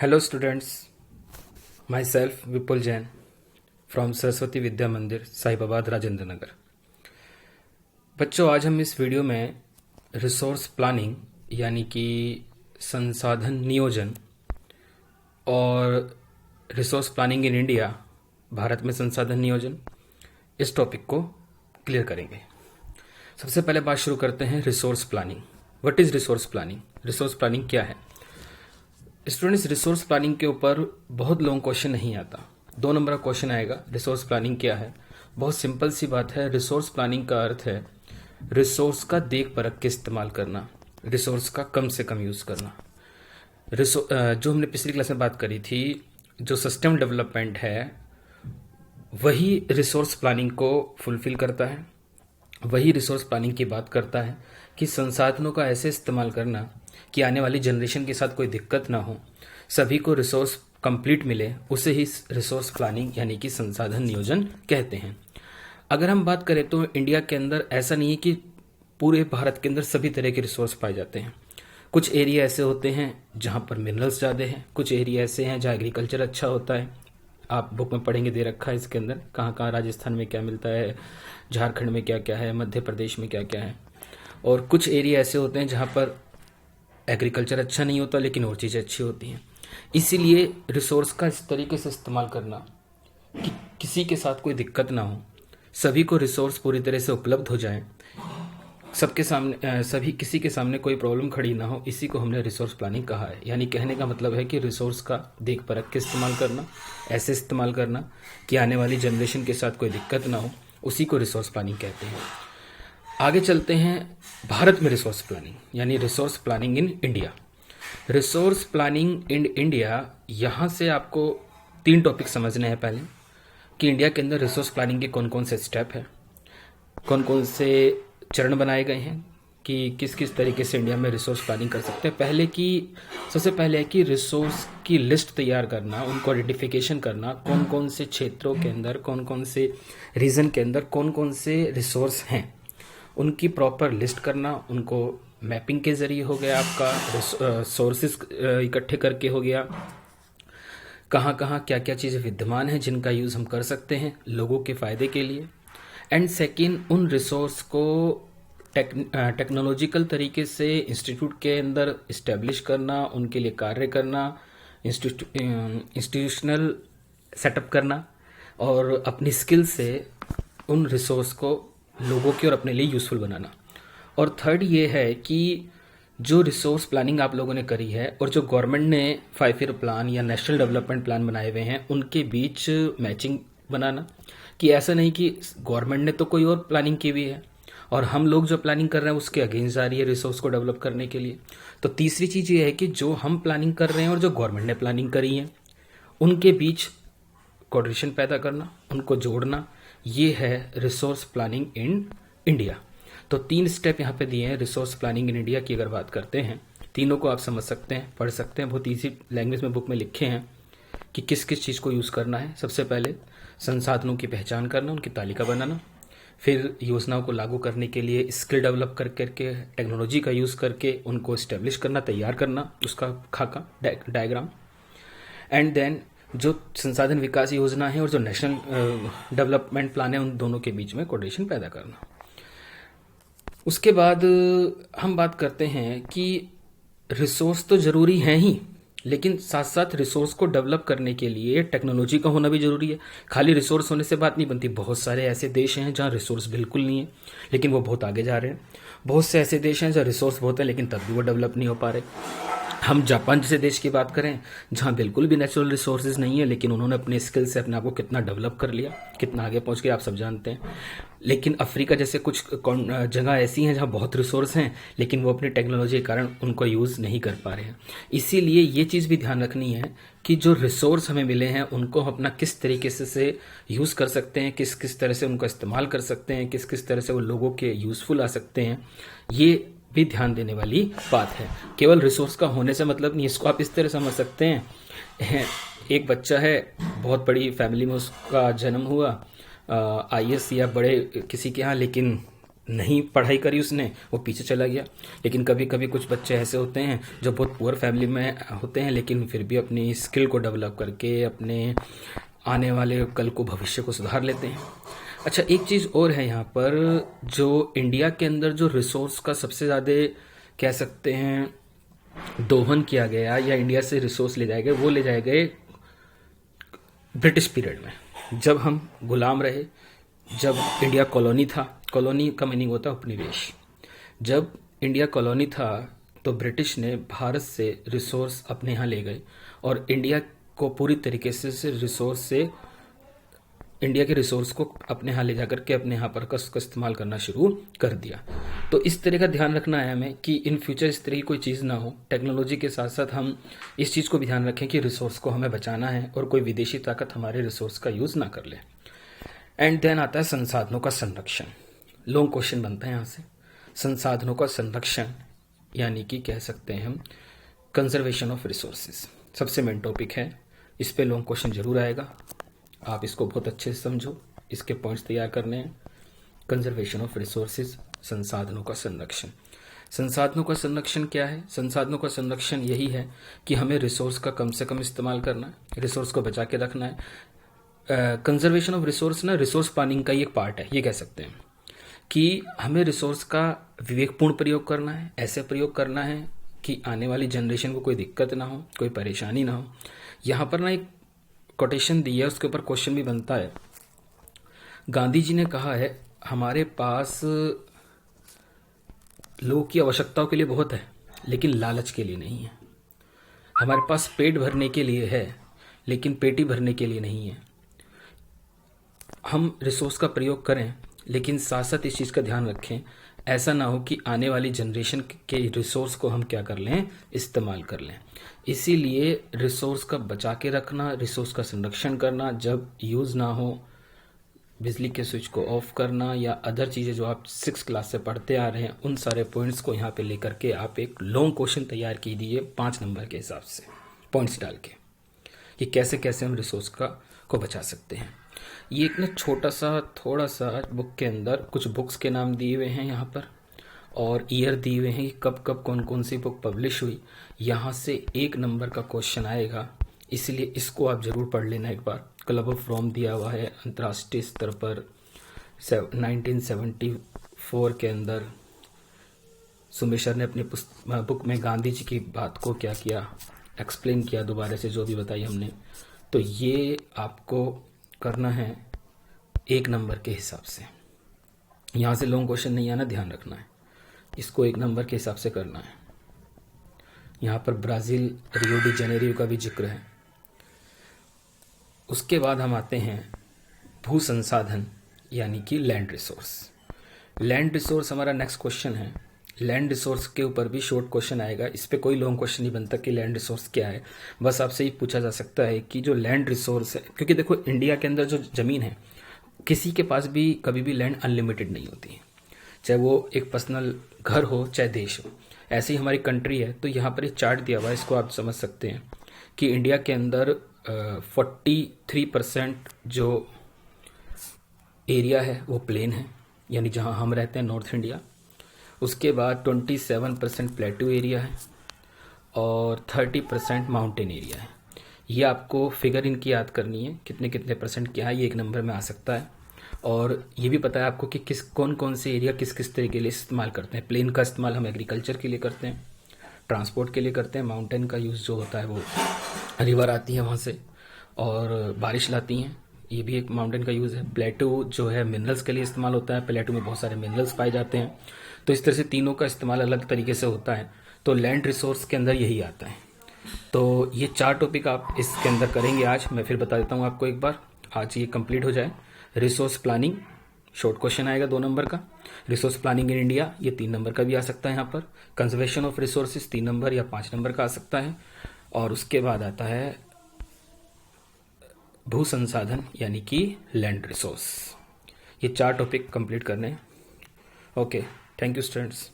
Hello students, myself Vipul Jain from Saraswati Vidya मंदिर साहिबाबाद राजेंद्र नगर। बच्चों, आज हम इस वीडियो में रिसोर्स प्लानिंग यानी कि संसाधन नियोजन और resource planning in India, Bharat में संसाधन नियोजन, इस टॉपिक को क्लियर करेंगे। सबसे पहले बात शुरू करते हैं resource planning. What is resource planning? Resource planning क्या है? स्टूडेंट्स, रिसोर्स प्लानिंग के ऊपर बहुत लॉन्ग क्वेश्चन नहीं आता। 2 नंबर का क्वेश्चन आएगा, रिसोर्स प्लानिंग क्या है? बहुत सिंपल सी बात है। रिसोर्स प्लानिंग का अर्थ है रिसोर्स का देख परख के इस्तेमाल करना, रिसोर्स का कम से कम यूज करना। जो हमने पिछली क्लास में बात करी थी, जो सिस्टम डेवलपमेंट है वही रिसोर्स प्लानिंग को फुलफिल करता है। वही रिसोर्स प्लानिंग की बात करता है कि संसाधनों का ऐसे इस्तेमाल करना कि आने वाली जनरेशन के साथ कोई दिक्कत ना हो, सभी को रिसोर्स कंप्लीट मिले, उसे ही रिसोर्स प्लानिंग यानी कि संसाधन नियोजन कहते हैं। अगर हम बात करें तो इंडिया के अंदर ऐसा नहीं है कि पूरे भारत के अंदर सभी तरह के रिसोर्स पाए जाते हैं। कुछ एरिया ऐसे होते हैं जहां पर मिनरल्स ज़्यादा हैं, कुछ एरिया ऐसे हैं जहां एग्रीकल्चर अच्छा होता है। आप बुक में पढ़ेंगे, दे रखा है इसके अंदर कहाँ कहाँ राजस्थान में क्या मिलता है, झारखंड में क्या क्या है, मध्य प्रदेश में क्या क्या है। और कुछ एरिया ऐसे होते हैं जहाँ पर एग्रीकल्चर अच्छा नहीं होता लेकिन और चीज़ें अच्छी होती हैं। इसीलिए रिसोर्स का इस तरीके से इस्तेमाल करना कि किसी के साथ कोई दिक्कत ना हो, सभी को रिसोर्स पूरी तरह से उपलब्ध हो जाए, सबके सामने सभी किसी के सामने कोई प्रॉब्लम खड़ी ना हो, इसी को हमने रिसोर्स प्लानिंग कहा है। यानी कहने का मतलब है कि रिसोर्स का देख परख के इस्तेमाल करना, ऐसे इस्तेमाल करना कि आने वाली जनरेशन के साथ कोई दिक्कत ना हो, उसी को रिसोर्स प्लानिंग कहते हैं। आगे चलते हैं भारत में रिसोर्स प्लानिंग यानी resource planning in India. Resource planning in India, यहाँ से आपको 3 टॉपिक समझने हैं। पहले कि इंडिया के अंदर रिसोर्स प्लानिंग के कौन कौन से स्टेप है, कौन कौन से चरण बनाए गए हैं, कि किस किस तरीके से इंडिया में रिसोर्स प्लानिंग कर सकते हैं। सबसे पहले है कि रिसोर्स की लिस्ट तैयार करना, उनको आइडेंटिफिकेशन करना, कौन कौन से क्षेत्रों के अंदर, कौन कौन से रीजन के अंदर कौन कौन से रिसोर्स हैं, उनकी प्रॉपर लिस्ट करना। उनको मैपिंग के जरिए हो गया, आपका सोर्सेस इकट्ठे करके हो गया, कहाँ कहाँ क्या क्या चीज़ें विद्यमान हैं जिनका यूज़ हम कर सकते हैं लोगों के फ़ायदे के लिए। एंड सेकंड, उन रिसोर्स को टेक्नोलॉजिकल तरीके से इंस्टीट्यूट के अंदर इस्टेब्लिश करना, उनके लिए कार्य करना, इंस्टीट्यूशनल सेटअप करना और अपनी स्किल से उन रिसोर्स को लोगों के और अपने लिए यूज़फुल बनाना। और थर्ड ये है कि जो रिसोर्स प्लानिंग आप लोगों ने करी है और जो गवर्नमेंट ने 5 ईयर प्लान या नेशनल डेवलपमेंट प्लान बनाए हुए हैं, उनके बीच मैचिंग बनाना। कि ऐसा नहीं कि गवर्नमेंट ने तो कोई और प्लानिंग की हुई है और हम लोग जो प्लानिंग कर रहे हैं उसके अगेंस्ट जा रही है रिसोर्स को डेवलप करने के लिए। तो तीसरी चीज़ ये है कि जो हम प्लानिंग कर रहे हैं और जो गवर्नमेंट ने प्लानिंग करी है, उनके बीच कोऑर्डिनेशन पैदा करना, उनको जोड़ना, ये है रिसोर्स प्लानिंग इन इंडिया। तो 3 स्टेप यहाँ पे दिए हैं रिसोर्स प्लानिंग इन इंडिया की। अगर बात करते हैं, तीनों को आप समझ सकते हैं, पढ़ सकते हैं, बहुत ईजी लैंग्वेज में बुक में लिखे हैं कि किस किस चीज़ को यूज़ करना है। सबसे पहले संसाधनों की पहचान करना, उनकी तालिका बनाना, फिर योजनाओं को लागू करने के लिए स्किल डेवलप कर करके, टेक्नोलॉजी का यूज़ करके उनको इस्टेब्लिश करना, तैयार करना, उसका खाका डायग्राम। एंड देन जो संसाधन विकास योजना है और जो नेशनल डेवलपमेंट प्लान है, उन दोनों के बीच में कोऑर्डिनेशन पैदा करना। उसके बाद हम बात करते हैं कि रिसोर्स तो ज़रूरी हैं ही, लेकिन साथ साथ रिसोर्स को डेवलप करने के लिए टेक्नोलॉजी का होना भी ज़रूरी है। खाली रिसोर्स होने से बात नहीं बनती। बहुत सारे ऐसे देश हैं जहाँ रिसोर्स बिल्कुल नहीं है लेकिन वो बहुत आगे जा रहे हैं। बहुत से ऐसे देश हैं जहाँ रिसोर्स बहुत है लेकिन तब भी वो डेवलप नहीं हो पा रहे। हम जापान जैसे देश की बात करें जहाँ बिल्कुल भी नेचुरल रिसोर्सेज नहीं है, लेकिन उन्होंने अपने स्किल से अपने आप को कितना डेवलप कर लिया, कितना आगे पहुँच गए, आप सब जानते हैं। लेकिन अफ्रीका जैसे कुछ जगह ऐसी हैं जहाँ बहुत रिसोर्स हैं लेकिन वो अपनी टेक्नोलॉजी के कारण उनको यूज़ नहीं कर पा रहे हैं। इसीलिए ये चीज़ भी ध्यान रखनी है कि जो रिसोर्स हमें मिले हैं उनको हम अपना किस तरीके से यूज़ कर सकते हैं, किस किस तरह से उनका इस्तेमाल कर सकते हैं, किस किस तरह से वो लोगों के यूज़फुल आ सकते हैं, ये भी ध्यान देने वाली बात है। केवल रिसोर्स का होने से मतलब नहीं, इसको आप इस तरह समझ सकते हैं। एक बच्चा है, बहुत बड़ी फैमिली में उसका जन्म हुआ, आईएएस या बड़े किसी के यहाँ, लेकिन नहीं पढ़ाई करी उसने, वो पीछे चला गया। लेकिन कभी कभी कुछ बच्चे ऐसे होते हैं जो बहुत पुअर फैमिली में होते हैं, लेकिन फिर भी अपनी स्किल को डेवलप करके अपने आने वाले कल को भविष्य को सुधार लेते हैं। अच्छा, एक चीज़ और है यहाँ पर, जो इंडिया के अंदर जो रिसोर्स का सबसे ज़्यादा कह सकते हैं दोहन किया गया या इंडिया से रिसोर्स ले जाए गए, वो ले जाए गए ब्रिटिश पीरियड में, जब हम गुलाम रहे, जब इंडिया कॉलोनी था। कॉलोनी का मीनिंग होता है उपनिवेश। जब इंडिया कॉलोनी था तो ब्रिटिश ने भारत से रिसोर्स अपने यहाँ ले गए और इंडिया को पूरी तरीके से रिसोर्स से इंडिया के रिसोर्स को अपने यहाँ ले जाकर के अपने यहाँ पर उसका इस्तेमाल करना शुरू कर दिया। तो इस तरह का ध्यान रखना है हमें कि इन फ्यूचर इस तरह की कोई चीज़ ना हो। टेक्नोलॉजी के साथ साथ हम इस चीज़ को भी ध्यान रखें कि रिसोर्स को हमें बचाना है और कोई विदेशी ताकत हमारे रिसोर्स का यूज़ ना कर ले। एंड देन आता है संसाधनों का संरक्षण। लॉन्ग क्वेश्चन बनता है यहाँ से। संसाधनों का संरक्षण यानी कि कह सकते हैं हम कंजर्वेशन ऑफ रिसोर्सेज, सबसे मेन टॉपिक है। इस पे लॉन्ग क्वेश्चन जरूर आएगा, आप इसको बहुत अच्छे से समझो, इसके पॉइंट्स तैयार करने हैं। कंजर्वेशन ऑफ रिसोर्सेज, संसाधनों का संरक्षण। संसाधनों का संरक्षण क्या है? संसाधनों का संरक्षण यही है कि हमें रिसोर्स का कम से कम इस्तेमाल करना है, रिसोर्स को बचा के रखना है। कंजर्वेशन ऑफ रिसोर्स ना रिसोर्स प्लानिंग का ही एक पार्ट है, ये कह सकते हैं कि हमें रिसोर्स का विवेकपूर्ण प्रयोग करना है, ऐसे प्रयोग करना है कि आने वाली जनरेशन को कोई दिक्कत ना हो, कोई परेशानी ना हो। यहाँ पर ना एक कोटेशन दी है, उसके ऊपर क्वेश्चन भी बनता है। गांधी जी ने कहा है हमारे पास लोगों की आवश्यकताओं के लिए बहुत है, लेकिन लालच के लिए नहीं है। हमारे पास पेट भरने के लिए है, लेकिन पेटी भरने के लिए नहीं है। हम रिसोर्स का प्रयोग करें, लेकिन साथ साथ इस चीज़ का ध्यान रखें ऐसा ना हो कि आने वाली जनरेशन के रिसोर्स को हम क्या कर लें, इस्तेमाल कर लें। इसीलिए रिसोर्स का बचा के रखना, रिसोर्स का संरक्षण करना, जब यूज़ ना हो बिजली के स्विच को ऑफ करना या अदर चीज़ें जो आप 6 क्लास से पढ़ते आ रहे हैं, उन सारे पॉइंट्स को यहाँ पे लेकर के आप एक लॉन्ग क्वेश्चन तैयार कीजिए 5 नंबर के हिसाब से पॉइंट्स डाल के कि कैसे कैसे हम रिसोर्स को बचा सकते हैं। ये एक ना छोटा सा थोड़ा सा बुक के अंदर कुछ बुक्स के नाम दिए हुए हैं यहाँ पर, और ईयर दिए हुए हैं कि कब कब कौन कौन सी बुक पब्लिश हुई। यहाँ से 1 नंबर का क्वेश्चन आएगा, इसलिए इसको आप जरूर पढ़ लेना एक बार। क्लब ऑफ रोम दिया हुआ है अंतर्राष्ट्रीय स्तर पर 1974 के अंदर। सुमेशर ने अपनी बुक में गांधी जी की बात को क्या किया, एक्सप्लेन किया दोबारा से, जो भी बताई हमने। तो ये आपको करना है 1 नंबर के हिसाब से। यहाँ से लॉन्ग क्वेश्चन नहीं आना, ध्यान रखना है, इसको 1 नंबर के हिसाब से करना है। यहाँ पर ब्राज़ील रियो डी जेनेरियो का भी जिक्र है। उसके बाद हम आते हैं भू संसाधन यानी कि लैंड रिसोर्स। लैंड रिसोर्स हमारा नेक्स्ट क्वेश्चन है। लैंड रिसोर्स के ऊपर भी शॉर्ट क्वेश्चन आएगा, इस पे कोई लॉन्ग क्वेश्चन नहीं बनता कि लैंड रिसोर्स क्या है। बस आपसे ही पूछा जा सकता है कि जो लैंड रिसोर्स है, क्योंकि देखो इंडिया के अंदर जो ज़मीन है, किसी के पास भी कभी भी लैंड अनलिमिटेड नहीं होती है, चाहे वो एक पर्सनल घर हो चाहे देश हो। ऐसी हमारी कंट्री है। तो यहाँ पर एक चार्ट दिया हुआ है, इसको आप समझ सकते हैं कि इंडिया के अंदर 43% जो एरिया है वो प्लेन है, यानी जहाँ हम रहते हैं नॉर्थ इंडिया। उसके बाद 27% प्लेटू एरिया है और 30% माउंटेन एरिया है। ये आपको फिगर इनकी याद करनी है, कितने कितने परसेंट क्या है, ये 1 नंबर में आ सकता है। और ये भी पता है आपको कि कौन कौन से एरिया किस किस तरह के लिए इस्तेमाल करते हैं। प्लेन का इस्तेमाल हम एग्रीकल्चर के लिए करते हैं, ट्रांसपोर्ट के लिए करते हैं। माउंटेन का यूज़ जो होता है वो रिवर आती है वहाँ से और बारिश लाती हैं, ये भी एक माउंटेन का यूज़ है। प्लेटू जो है मिनरल्स के लिए इस्तेमाल होता है, प्लेटू में बहुत सारे मिनरल्स पाए जाते हैं। तो इस तरह से तीनों का इस्तेमाल अलग तरीके से होता है। तो लैंड रिसोर्स के अंदर यही आता है। तो ये 4 टॉपिक आप इसके अंदर करेंगे आज। मैं फिर बता देता हूँ आपको एक बार, आज ये कंप्लीट हो जाए। रिसोर्स प्लानिंग शॉर्ट क्वेश्चन आएगा 2 नंबर का। रिसोर्स प्लानिंग इन इंडिया ये 3 नंबर का भी आ सकता है यहाँ पर। कंजर्वेशन ऑफ रिसोर्सेज 3 नंबर या 5 नंबर का आ सकता है। और उसके बाद आता है भू संसाधन यानी कि लैंड रिसोर्स। ये 4 टॉपिक कंप्लीट करने हैं। Okay, thank you students.